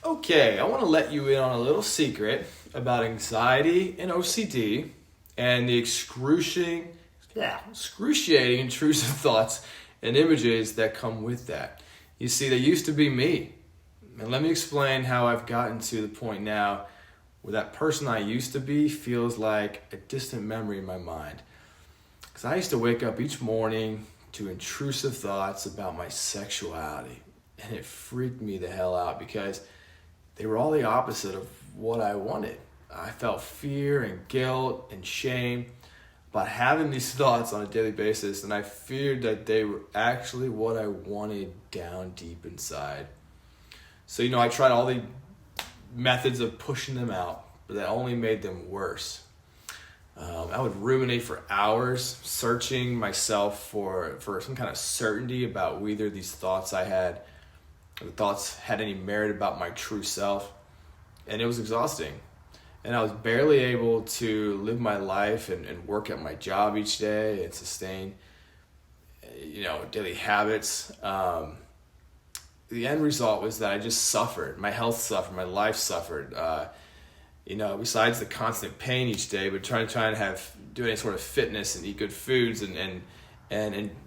Okay, I want to let you in on a little secret about anxiety and OCD and the excruciating intrusive thoughts and images that come with that. You see, they used to be me. And let me explain how I've gotten to the point now where that person I used to be feels like a distant memory in my mind. Because I used to wake up each morning to intrusive thoughts about my sexuality. And it freaked me the hell out because they were all the opposite of what I wanted. I felt fear and guilt and shame about having these thoughts on a daily basis, and I feared that they were actually what I wanted down deep inside. So, I tried all the methods of pushing them out, but that only made them worse. I would ruminate for hours, searching myself for some kind of certainty about whether these thoughts I had, the thoughts had any merit about my true self. And it was exhausting. And I was barely able to live my life and work at my job each day and sustain, daily habits. The end result was that I just suffered. My health suffered. My life suffered. Besides the constant pain each day, but trying to do any sort of fitness and eat good foods and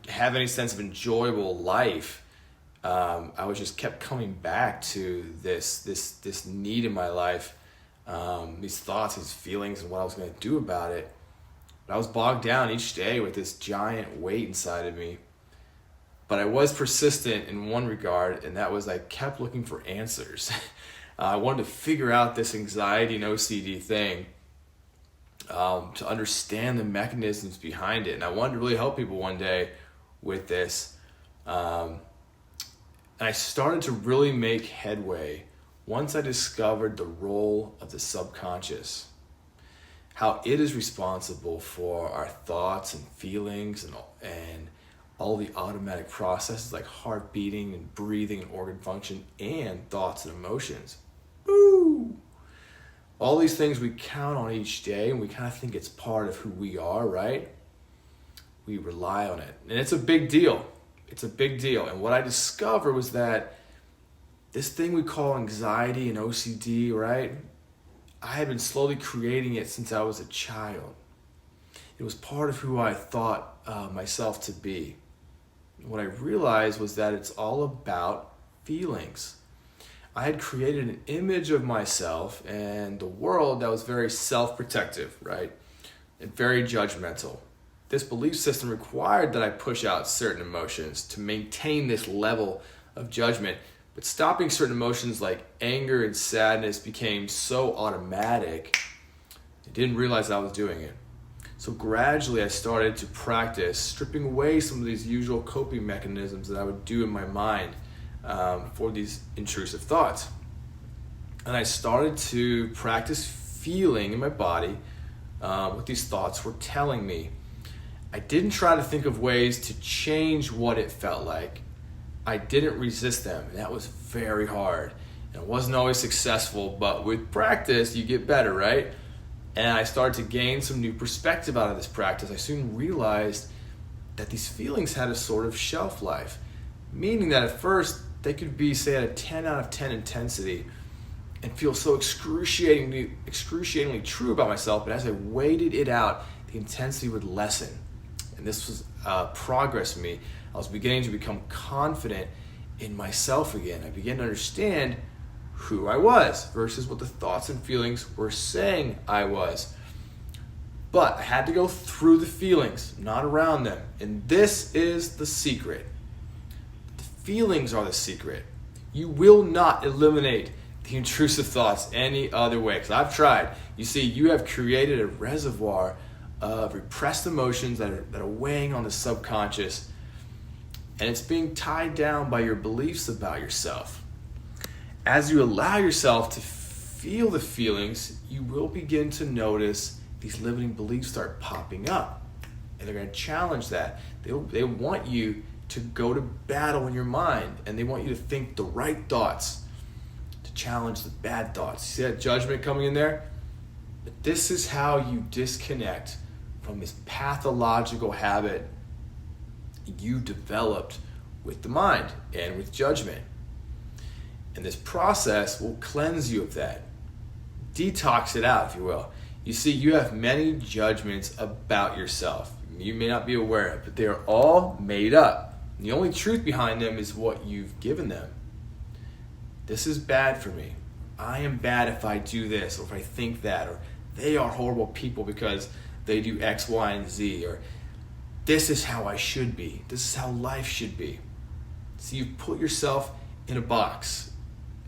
have any sense of enjoyable life. I was just kept coming back to this need in my life, these thoughts, these feelings, and what I was going to do about it. But I was bogged down each day with this giant weight inside of me. But I was persistent in one regard, and that was I kept looking for answers. I wanted to figure out this anxiety and OCD thing, to understand the mechanisms behind it. And I wanted to really help people one day with this. And I started to really make headway once I discovered the role of the subconscious, how it is responsible for our thoughts and feelings and all the automatic processes like heart beating and breathing and organ function and thoughts and emotions. Ooh! All these things we count on each day and we kind of think it's part of who we are, right? We rely on it. And it's a big deal. It's a big deal. And what I discovered was that this thing we call anxiety and OCD, right? I had been slowly creating it since I was a child. It was part of who I thought myself to be. What I realized was that it's all about feelings. I had created an image of myself and the world that was very self-protective, right? And very judgmental. This belief system required that I push out certain emotions to maintain this level of judgment. But stopping certain emotions like anger and sadness became so automatic, I didn't realize I was doing it. So gradually I started to practice stripping away some of these usual coping mechanisms that I would do in my mind for these intrusive thoughts. And I started to practice feeling in my body what these thoughts were telling me. I didn't try to think of ways to change what it felt like. I didn't resist them, and that was very hard. And it wasn't always successful, but with practice, you get better, right? And I started to gain some new perspective out of this practice. I soon realized that these feelings had a sort of shelf life, meaning that at first they could be, say, at a 10 out of 10 intensity and feel so excruciatingly true about myself, but as I waited it out, the intensity would lessen. And this was progress in me. I was beginning to become confident in myself again. I began to understand who I was versus what the thoughts and feelings were saying I was. But I had to go through the feelings, not around them. And this is the secret. The feelings are the secret. You will not eliminate the intrusive thoughts any other way, because I've tried. You see, you have created a reservoir of repressed emotions that are weighing on the subconscious, and it's being tied down by your beliefs about yourself. As you allow yourself to feel the feelings, you will begin to notice these limiting beliefs start popping up, and they're going to challenge that. They want you to go to battle in your mind, and they want you to think the right thoughts to challenge the bad thoughts. See that judgment coming in there? But this is how you disconnect from this pathological habit you developed with the mind and with judgment. And this process will cleanse you of that. Detox it out, if you will. You see, you have many judgments about yourself. You may not be aware of, but they are all made up. The only truth behind them is what you've given them. This is bad for me. I am bad if I do this, or if I think that, or they are horrible people because they do X, Y, and Z, or this is how I should be. This is how life should be. So you've put yourself in a box,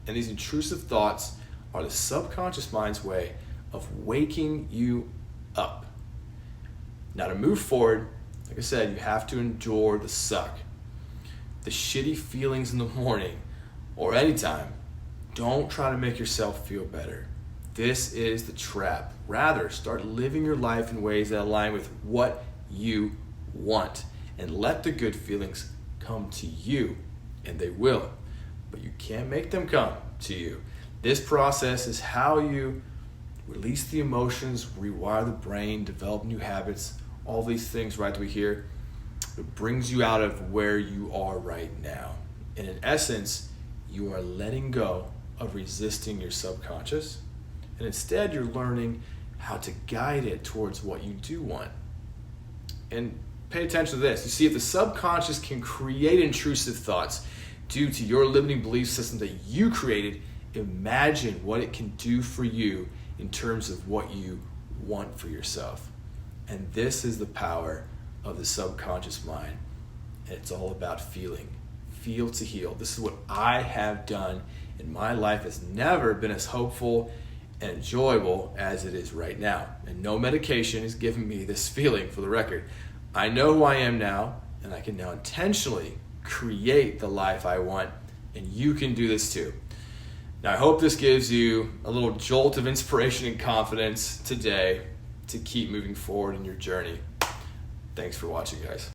and these intrusive thoughts are the subconscious mind's way of waking you up. Now, to move forward, like I said, you have to endure the suck, the shitty feelings in the morning or anytime. Don't try to make yourself feel better. This is the trap. Rather, start living your life in ways that align with what you want, and let the good feelings come to you, and they will, but you can't make them come to you. This process is how you release the emotions, rewire the brain, develop new habits, all these things, right, that we hear. It brings you out of where you are right now. And in essence, you are letting go of resisting your subconscious, and instead you're learning how to guide it towards what you do want. And pay attention to this. You see, if the subconscious can create intrusive thoughts due to your limiting belief system that you created, imagine what it can do for you in terms of what you want for yourself. And this is the power of the subconscious mind. And it's all about feeling. Feel to heal. This is what I have done, and my life has never been as hopeful and enjoyable as it is right now. And no medication is giving me this feeling, for the record. I know who I am now, and I can now intentionally create the life I want, and you can do this too. Now, I hope this gives you a little jolt of inspiration and confidence today to keep moving forward in your journey. Thanks for watching, guys.